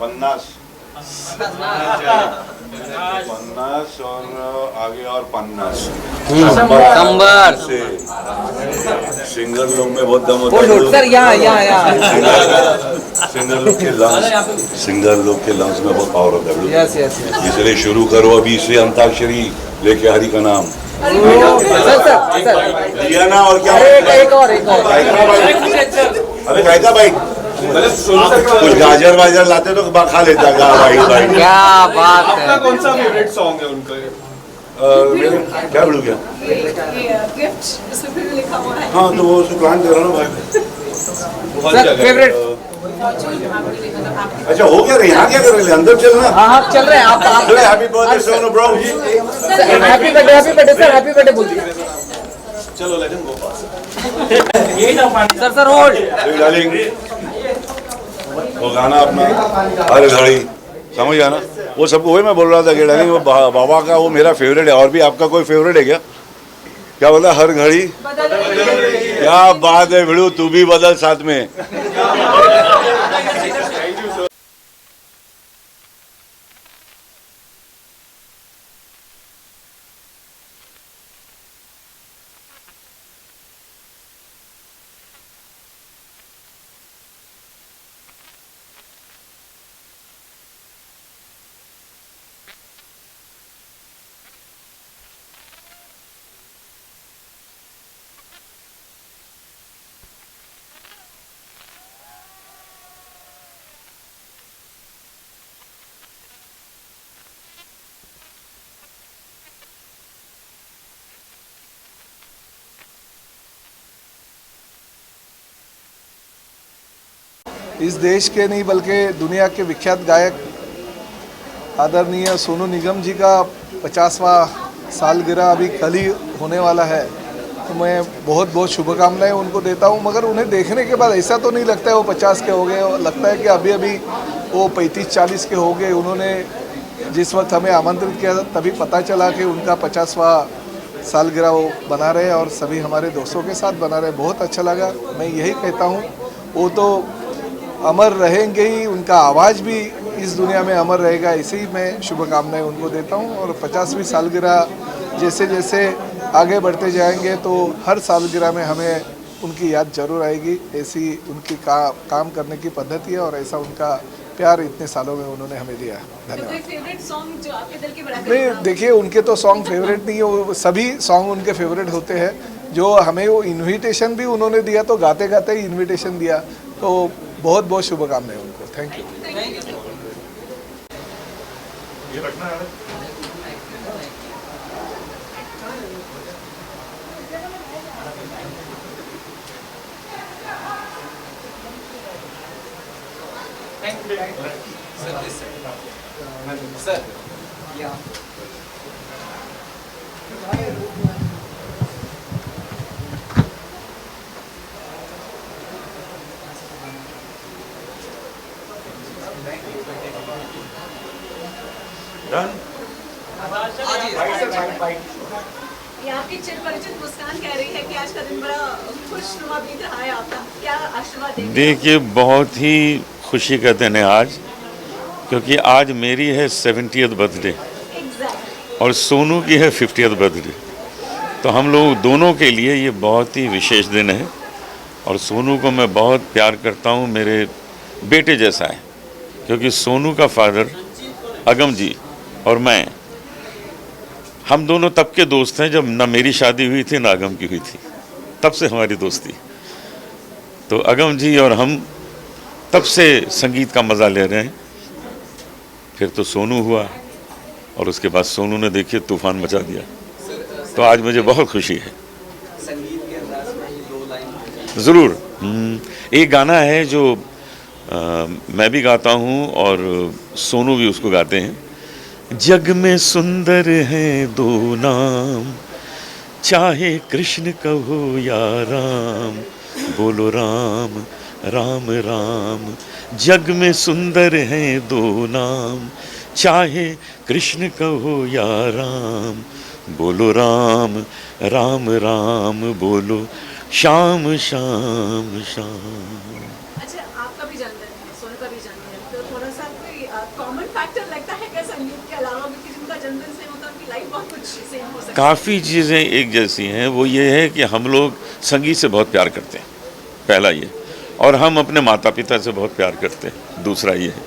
पन्नास 50 और आगे और 50 शंभर से सिंगर लोग में बहुत दम होता है सर यहाँ सिंगर लोग के लंग्स में बहुत पावर होता है यस यस इसलिए शुरू करो अभी से अंताक्षरी लेके हरि का नाम सर दिया ना और क्या एक और अरे गायका भाई कुछ गाजर वाजर लाते तो खा लेता भाई क्या बात है। आपका कौन सा फेवरेट सॉन्ग है उनका? मेरे क्या बोलूं क्या गिफ्ट इसमें फिर लिखा हुआ है। हाँ तो वो सुकान दे रहा ना भाई सर फेवरेट अच्छा हो गया रे यहाँ क्या कर रहे हैं अंदर चलना हाँ चल रहे हैं आप happy birthday Sonu bro happy birthday sir happy birthday बोलिए चलो लेकिन गो सर होल्ड डार्लिंग वो गाना अपना हर घड़ी समझ आना वो सबको वही मैं बोल रहा था कि डार्लिंग वो बाबा का वो मेरा फेवरेट है और भी आपका कोई फेवरेट है क्या बोला हर घड़ी क्या बात है भिड़ू तू भी बदल साथ में इस देश के नहीं बल्कि दुनिया के विख्यात गायक आदरणीय सोनू निगम जी का 50वां सालगिरह अभी कल ही होने वाला है, तो मैं बहुत बहुत शुभकामनाएं उनको देता हूं। मगर उन्हें देखने के बाद ऐसा तो नहीं लगता है वो 50 के हो गए, लगता है कि अभी अभी वो 35-40 के हो गए। उन्होंने जिस वक्त हमें आमंत्रित किया तभी पता चला कि उनका 50वां सालगिरह वो बना रहे और सभी हमारे दोस्तों के साथ बना रहे। बहुत अच्छा लगा। मैं यही कहता हूँ वो तो अमर रहेंगे ही, उनका आवाज़ भी इस दुनिया में अमर रहेगा। इसी मैं शुभकामनाएं उनको देता हूं। और 50वीं सालगिरह जैसे जैसे आगे बढ़ते जाएंगे तो हर सालगिरह में हमें उनकी याद जरूर आएगी। ऐसी उनकी काम करने की पद्धति है और ऐसा उनका प्यार इतने सालों में उन्होंने हमें दिया। धन्यवाद। फेवरेट सॉन्ग जो आपके दिल के बड़ा नहीं देखिए, उनके तो सॉन्ग फेवरेट नहीं है, वो सभी सॉन्ग उनके फेवरेट होते हैं। जो हमें वो इन्विटेशन भी उन्होंने दिया तो गाते गाते ही इन्विटेशन दिया, तो बहुत बहुत शुभकामनाएं उनको। Thank you. सर ये आपकी चिरपरिचित मुस्कान कह रही है कि आज का दिन बड़ा खुशनुमा बीत रहा है आपका, क्या आशीर्वाद देंगे? देखिए बहुत ही खुशी का दिन है आज, क्योंकि आज मेरी है 70th बर्थडे और सोनू की है 50th बर्थडे। तो हम लोग दोनों के लिए ये बहुत ही विशेष दिन है और सोनू को मैं बहुत प्यार करता हूँ, मेरे बेटे जैसा है। क्योंकि सोनू का फादर अगम जी और मैं, हम दोनों तब के दोस्त हैं जब ना मेरी शादी हुई थी ना अगम की हुई थी, तब से हमारी दोस्ती। तो अगम जी और हम तब से संगीत का मज़ा ले रहे हैं। फिर तो सोनू हुआ और उसके बाद सोनू ने देखिए तूफान मचा दिया। तो आज मुझे बहुत खुशी है। ज़रूर। एक गाना है जो मैं भी गाता हूँ और सोनू भी उसको गाते हैं। जग में सुंदर हैं दो नाम, चाहे कृष्ण कहो या राम, बोलो राम राम राम। जग में सुंदर हैं दो नाम, चाहे कृष्ण कहो या राम, बोलो राम राम राम बोलो शाम शाम शाम। अच्छा, आपका भी जन्मदिन है, सोनू का भी जन्मदिन है, तो थोड़ा सा कोई कॉमन फैक्टर लगता है क्या संगीत के अलावा भी, जिनका जन्मदिन से होता है उनकी लाइफ बहुत कुछ सेम हो सकती है? काफ़ी चीज़ें एक जैसी हैं। वो ये है कि हम लोग संगीत से बहुत प्यार करते हैं, पहला ये, और हम अपने माता पिता से बहुत प्यार करते हैं, दूसरा ये है।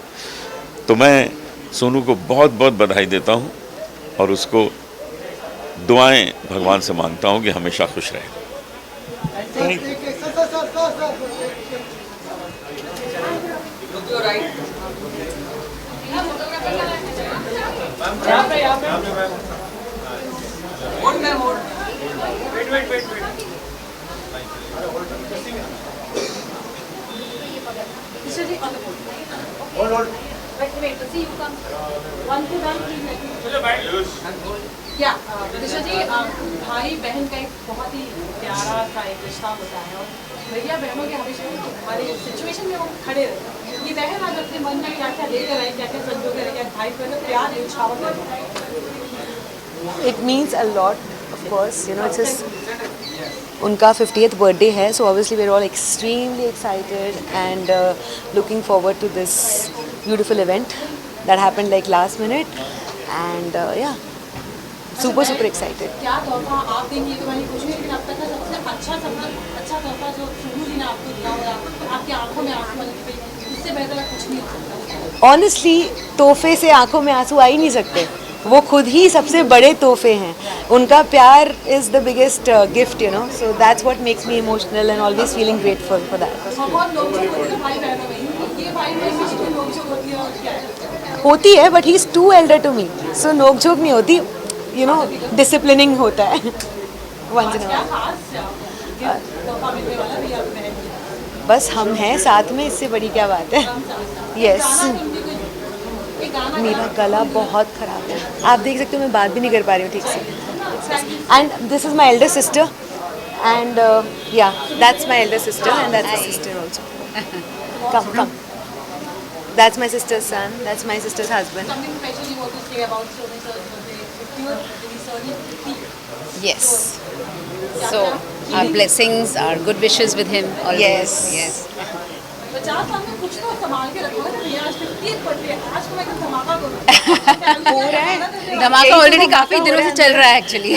तो मैं सोनू को बहुत बहुत बधाई देता हूँ और उसको दुआएं भगवान से मांगता हूँ कि हमेशा खुश रहे। दिशा जी, भाई बहन का एक बहुत ही प्यारा सा एक रिश्ता होता है और भैया बहनों के हमेशा हमारे सिचुएशन में वो खड़े रहते हैं। ये बहन आज अपने मन में क्या क्या लेकर आए, क्या क्या संजो करें, क्या भाई बहन प्यार न्यौछावर करें? It means a lot, of course. You know, it's his उनका 50th birthday है, so obviously we're all extremely excited and looking forward to this beautiful event that happened like last minute and yeah, super excited. क्या तोहफा आप देंगे तो मैंने पूछूंगी, लेकिन अब तक का सबसे अच्छा तोहफा जो सोनू जी ने आपको दिया होगा, आपकी आंखों में आंसू आने की, इससे बेहतर कुछ नहीं हो सकता। Honestly, तोहफे से आंखों में आंसू आ ही नहीं सकते, वो खुद ही सबसे बड़े तोहफे हैं। उनका प्यार is the biggest gift, you know, so that's what makes me emotional and always feeling grateful for that. बहुत लोग जो होते हैं भाई बहनों में, ये भाई बहन में जो लोग जो होती है और क्या है? होती है, but he is too elder to me, so नोक झोंक नहीं होती, यू नो, डिसिप्लिनिंग होता है वंस इन क्या खास तोहफा मिलने वाला है भैया बहन को? बस हम हैं साथ में, इससे बड़ी क्या बात है। यस, मेरा गला बहुत ख़राब है, आप देख सकते हो, मैं बात भी नहीं कर पा रही हूँ ठीक से। And this is my elder sister and yeah that's my elder sister and that's my sister also. Come come, that's my sister's son, that's my sister's husband. Something special you want to say about Sonu sir's birthday? Yes. So our blessings, our good wishes with him always. Yes. 50 साल में कुछ तो संभाल के रखोगे ना भैया, आज 50th बर्थडे, आज को मैं एकदम धमाका करूँ। हो रहा है, धमाका ऑलरेडी काफी दिनों से चल रहा है एक्चुअली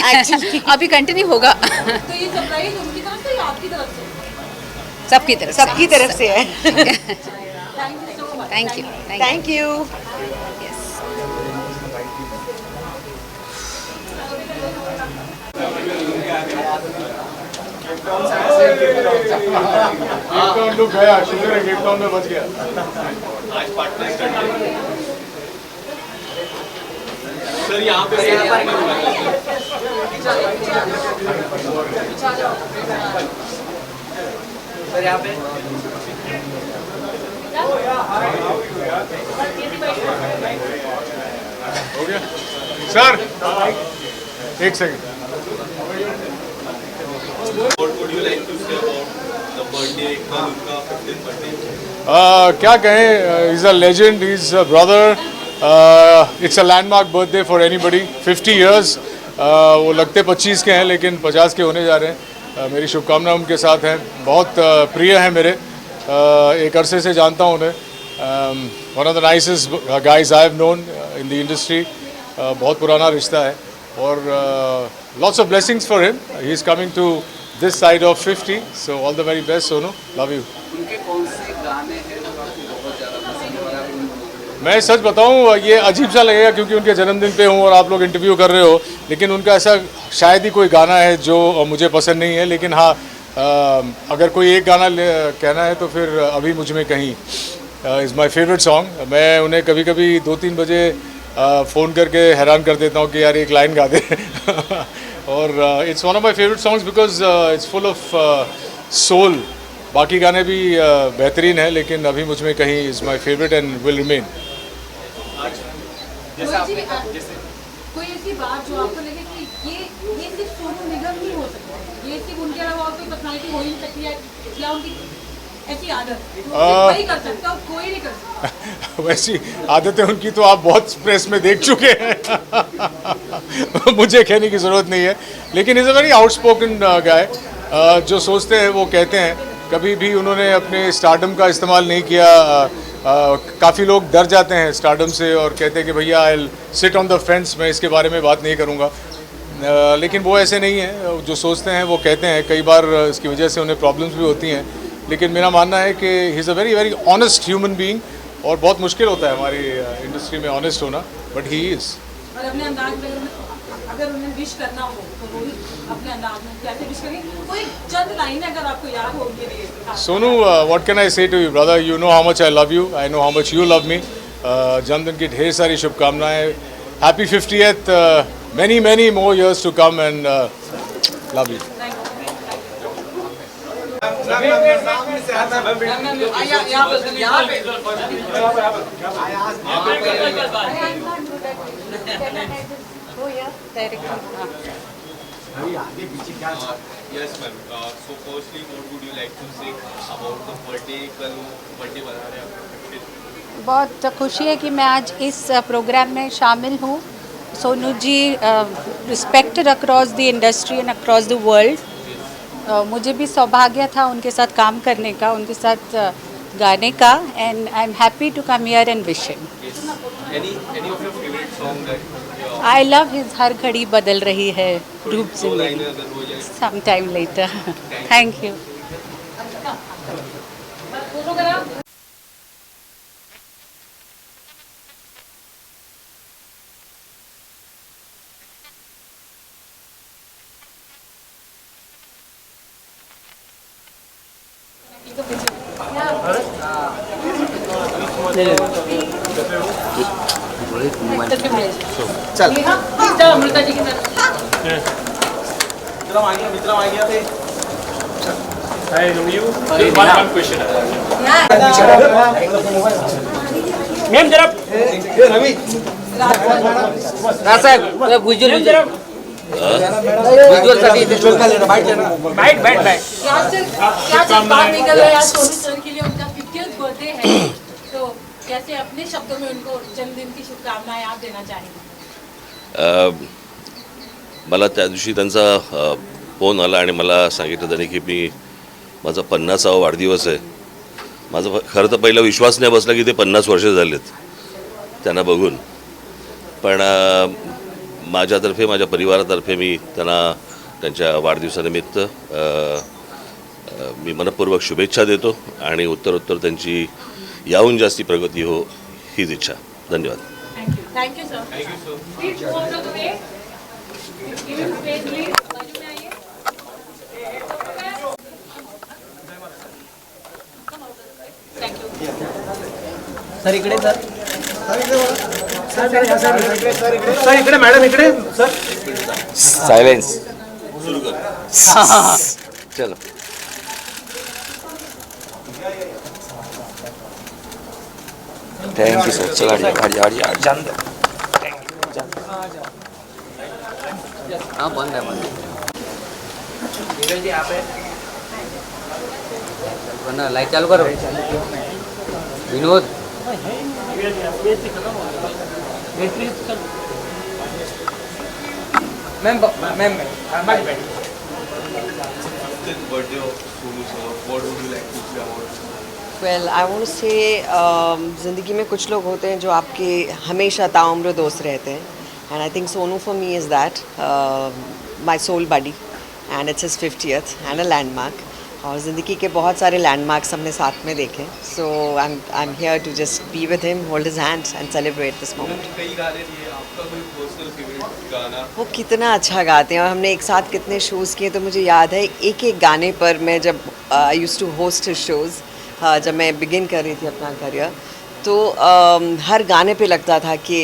अभी कंटिन्यू होगा। तो ये सरप्राइज उनकी तरफ से या आपकी तरफ से? सबकी तरफ से। सबकी तरफ से है। Thank you so much. Thank you. Thank you. Look गया, शुक्र है गेट में बच गया। आज पार्टनर स्टडी सर, यहाँ पे सर यहाँ पे हो गया सर, एक second. What would you like to say about the birthday, उनका 50th birthday? क्या कहें, is a legend, is a brother, it's a landmark birthday for anybody. 50 years, वो लगते 25 के हैं लेकिन 50 के होने जा रहे हैं। मेरी शुभकामनाएं उनके साथ हैं, बहुत प्रिय हैं मेरे, एक अरसे से जानता हूँ उन्हें। One of the nicest guys I have known in the industry, बहुत पुराना रिश्ता है और lots of blessings for him. He is coming to this side of 50, so all the very best, Sonu. Love you. उनके कौन से गाने हैं जो आपको बहुत ज़्यादा पसंद है और आप उनको मैं सच बताऊं, ये अजीब सा लगेगा क्योंकि उनके जन्मदिन पे हूं और आप लोग इंटरव्यू कर रहे हो, लेकिन उनका ऐसा शायद ही कोई गाना है जो मुझे पसंद नहीं है, लेकिन हाँ, अगर कोई एक गाना कहना है तो फिर अभी मुझ में कहीं इज़ माई फेवरेट सॉन्ग। मैं उन्हें कभी कभी 2-3 बजे फ़ोन करके हैरान कर देता हूँ कि यार एक लाइन गा दे और it's one of my favourite songs because it's full of soul. बाकी गाने भी बेहतरीन हैं लेकिन अभी मुझ में कहीं is my favourite and will remain. कोई ऐसी बात जो आपको लगे कि ये सिर्फ सोनू निगम ही हो सकता है, ये सिर्फ उनके अलावा और कोई पर्सनालिटी हो ही नहीं सकती है, या उनकी ऐसी आदत वही कर सकता हूँ, कोई नहीं कर सकता। वैसी आदतें उनकी तो आप बहुत प्रेस में देख चुके हैं मुझे कहने की ज़रूरत नहीं है, लेकिन इज़ अ वेरी आउटस्पोकन गाय। जो सोचते हैं वो कहते हैं। कभी भी उन्होंने अपने स्टारडम का इस्तेमाल नहीं किया। काफ़ी लोग डर जाते हैं स्टारडम से और कहते हैं कि भैया I sit on the fence, मैं इसके बारे में बात नहीं करूँगा। लेकिन वो ऐसे नहीं है, जो सोचते हैं वो कहते हैं। कई बार इसकी वजह से उन्हें प्रॉब्लम्स भी होती हैं, लेकिन मेरा मानना है कि he is a very very honest human being, और बहुत मुश्किल होता है हमारी इंडस्ट्री में ऑनेस्ट होना, बट ही इज़। और अपने अंदाज में अगर उन्हें विश करना हो तो रोहित अपने अंदाज में कैसे विश करेंगे? कोई चंद लाइन अगर आपको याद हो उनके लिए। Sonu, what can I say to you brother, you know how much I love you, I know how much you love me. जन्मदिन की ढेर सारी शुभकामनाएं। Happy 50th, many many more years to come, and love you. Yes, ma'am. So, firstly, what would you like to say about the birthday? कल birthday बना रहे हैं आपका 50th? बहुत खुशी है कि मैं आज इस प्रोग्राम में शामिल हूँ। Sonu ji respected across the industry and across the world. मुझे भी सौभाग्य था उनके साथ काम करने का, उनके साथ गाने का, and I am happy to come here and wish him. Any of your favorite song that I love his हर घड़ी बदल रही है रूप दो जिंदगी, लाइनें अगर हो जाए? Some time later. Thank you. चल अमृता जी की तरफ। मैम जरा कैसे अपने शब्दों में उनको जन्मदिन की शुभकामनाएं आप देना चाहेंगे? मला त्या दिवशी त्यांचा फोन आला आणि मला सांगितलं त्यांनी की मी माझा 50वा वाढदिवस आहे. माझं खरं तर पहिला विश्वास नाही बसला की ते 50 वर्ष झालेत त्यांना बघून, पण माझ्यातर्फे माझ्या परिवारातर्फे मी त्यांना त्यांच्या वाढदिवसानिमित्त मी मनपूर्वक शुभेच्छा देतो आणि उत्तरोत्तर त्यांची याहून जास्ती प्रगती हो हीच इच्छा. धन्यवाद. Thank you sir. Thank you, sir. Please move out of the way. Give him space, please. बाजू में आइए। Thank you. सर इकडे सर सर इकडे मॅडम इकडे सर सायलेन्स. चलो. Thank you sir. चला जान दो. हाँ बंद है जी आप है लाइट चालू करो Vinod. Ma'am ma'am Fifth birthday of Sonu sir. What would you like to say about? Well I want to say ज़िंदगी में कुछ लोग होते हैं जो आपके हमेशा ताउम्र दोस्त रहते हैं, and I think Sonu for me is that my soul buddy, and it's his 50th and a landmark. और ज़िंदगी के बहुत सारे लैंडमार्क्स हमने साथ में देखे, so I am here to just be with him, hold his hand and celebrate this moment. कई गाने दिए, आपका कोई पर्सनल फेवरेट गाना? वो कितना अच्छा गाते हैं और हमने एक साथ कितने शोज़ किए, तो मुझे याद है एक एक गाने पर मैं जब I used to host his shows, जब मैं बिगिन कर रही थी अपना करियर, तो हर गाने पे लगता था कि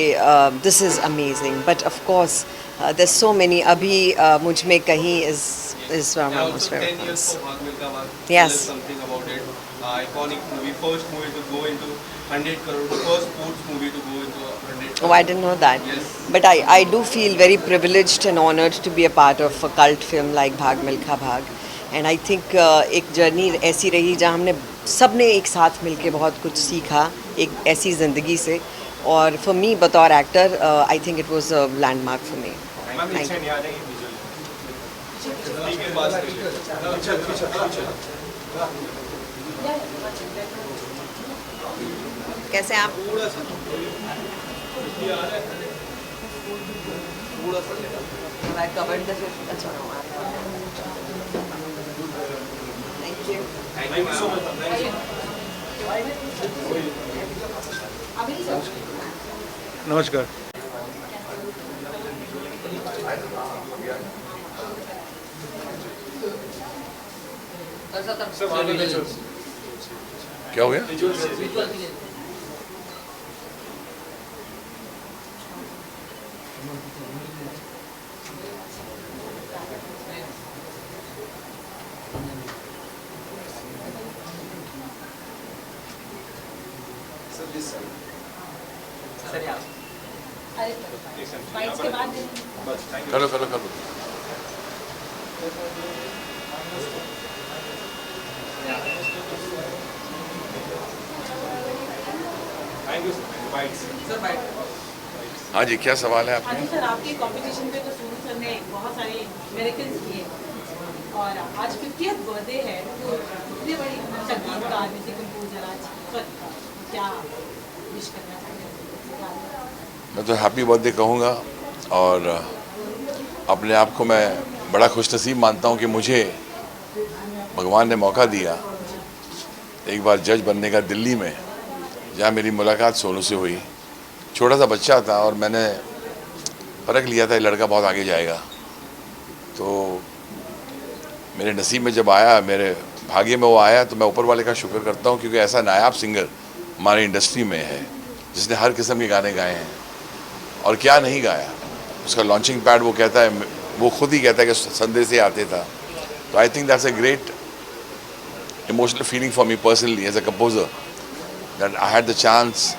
this is amazing. But of course there so many. अभी मुझ में कहीं is one of my most favorite 10 years ones. for Bhag Milkha Bhag. Yes. Tell us something about it. Iconic movie, first movie to go into 100 crore, the first sports movie to go into 100 crore. Oh, I didn't know that. Yes. But I do feel very privileged and honored to be a part of a cult film like Bhag Milkha Bhag. And I think एक journey ऐसी रही जहाँ हमने सब ने एक साथ मिलके बहुत कुछ सीखा एक ऐसी ज़िंदगी से, और फॉर मी बतौर actor I think it was a landmark for me. Thank you. कैसे आप? I covered the fifth. अच्छा। Thank you. Thank you so much. नमस्कार। क्या हो गया? के बाद करो करो करो। हाँ जी, क्या सवाल है हाँ आपके? जी सर, आपके कंपटीशन पे तो सोनू सर ने बहुत सारे मिरेकल्स किए और आज 50th बर्थडे है, तो इतने बड़ी संगीतकार म्यूजिक कंपोजर आज क्या विश करना चाहते मैं तो हैप्पी बर्थडे कहूँगा, और अपने आप को मैं बड़ा खुशनसीब मानता हूँ कि मुझे भगवान ने मौका दिया एक बार जज बनने का दिल्ली में, जहाँ मेरी मुलाकात सोनू से हुई। छोटा सा बच्चा था और मैंने परख लिया था ये लड़का बहुत आगे जाएगा। तो मेरे नसीब में जब आया, मेरे भाग्य में वो आया, तो मैं ऊपर वाले का शुक्र करता हूँ, क्योंकि ऐसा नायाब सिंगर हमारी इंडस्ट्री में है जिसने हर किस्म के गाने गाए हैं और क्या नहीं गाया। उसका लॉन्चिंग पैड वो कहता है, वो खुद ही कहता है कि संदेश से आते था। तो I think that's a great emotional feeling for me personally as a composer, that I had the chance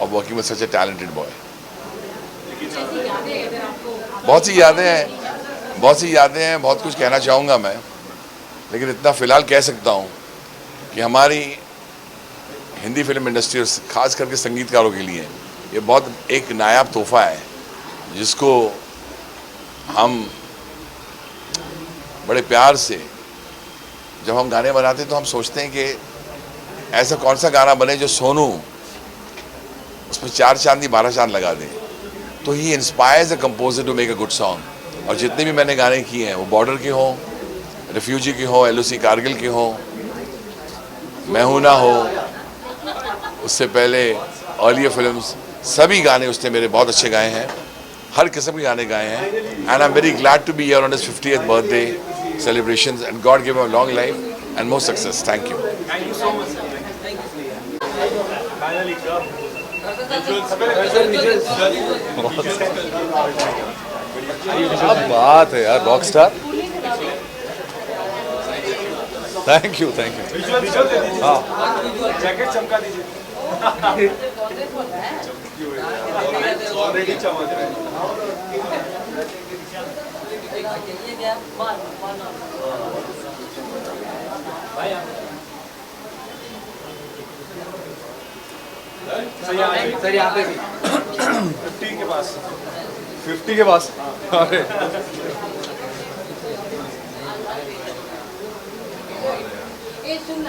of working with such a talented boy. बहुत सी यादें हैं, बहुत कुछ कहना चाहूँगा मैं, लेकिन इतना फ़िलहाल कह सकता हूँ कि हमारी हिंदी फिल्म इंडस्ट्री और ख़ास करके संगीतकारों के लिए ये बहुत एक नायाब तोहफ़ा है, जिसको हम बड़े प्यार से जब हम गाने बनाते हैं तो हम सोचते हैं कि ऐसा कौन सा गाना बने जो सोनू उसमें 4 चांद 12 चांद लगा दें। तो he inspires a composer to make a good song. और जितने भी मैंने गाने किए हैं, वो बॉर्डर के हों, रिफ्यूजी के हों, LOC कारगिल के हों, मैं हूं ना हो, उससे पहले अर्लियर फिल्म्स, सभी गाने उसने मेरे बहुत अच्छे गाए हैं, हर किस्म के गाने गाए हैं। And I am very glad to be here on his 50th birthday celebrations, and God give him a long life and more success. Thank you. Thank you so much, sir. Finally, sir. क्या बात है यार, rock star. Thank you thank you. हाँ, jacket चमका दीजिए। Already चमक रहा है। सर यहाँ पे 50 के पास। 50 के पास। अरे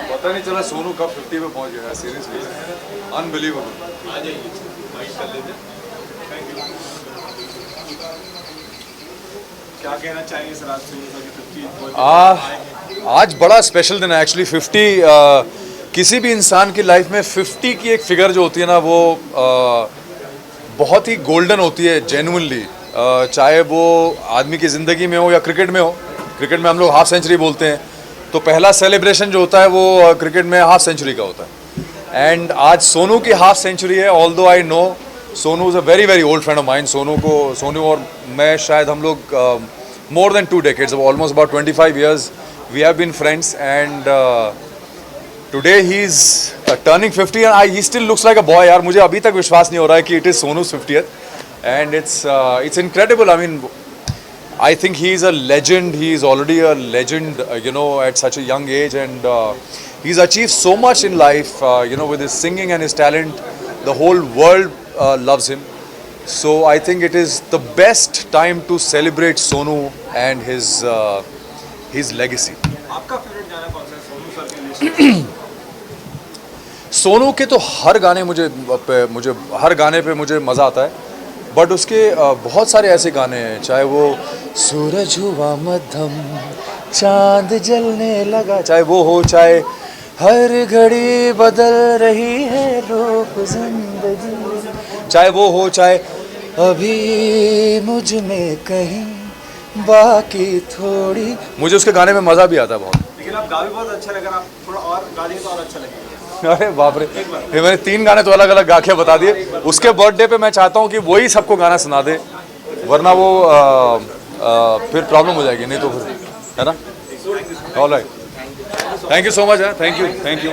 पता नहीं चला सोनू कब 50 पे पहुंच गया। Seriously unbelievable. आ जाइए, बाइक कर लेते। Thank you. क्या कहना चाहिए सर आज सोनू की 50? आज बड़ा स्पेशल दिन है एक्चुअली। 50 किसी भी इंसान की लाइफ में 50 की एक फिगर जो होती है ना, वो बहुत ही गोल्डन होती है जेन्युइनली। चाहे वो आदमी की ज़िंदगी में हो या क्रिकेट में हो। क्रिकेट में हम लोग हाफ सेंचुरी बोलते हैं, तो पहला सेलिब्रेशन जो होता है वो क्रिकेट में हाफ सेंचुरी का होता है। एंड आज सोनू की हाफ सेंचुरी है। Although I know Sonu is a very very old friend of mine. Sonu और मैं शायद हम लोग more than 2 decades, almost about 25 years we have been friends, and today he's turning 50 and he still looks like a boy यार। मुझे अभी तक विश्वास नहीं हो रहा है कि it is Sonu's 50th, and it's incredible. I mean, I think he is a legend. He is already a legend, you know, at such a young age, and he's achieved so much in life, with his singing and his talent. The whole world loves him. So I think it is the best time to celebrate Sonu and his legacy. आपका favourite गाना कौन सा है Sonu sir के list? Sonu के तो हर गाने हर गाने पे मुझे मज़ा आता है, बट उसके बहुत सारे ऐसे गाने हैं, चाहे वो सूरज हुआ मध्यम चांद जलने लगा, चाहे वो हो, चाहे हर घड़ी बदल रही है रूप जिंदगी, चाहे वो हो, चाहे अभी मुझ में कहीं बाकी थोड़ी, मुझे उसके गाने में मज़ा भी आता है बहुत। लेकिन आप गा भी बहुत अच्छा लगा, आप थोड़ा और गा देंगे तो और अच्छा लगेगा। अरे बाप रे, ये मैंने 3 गाने तो अलग अलग गा के बता दिए। उसके बर्थडे पे मैं चाहता हूँ कि वही सबको गाना सुना दे, वरना वो फिर प्रॉब्लम हो जाएगी, नहीं तो फिर, है ना? Alright, thank you so much, thank you.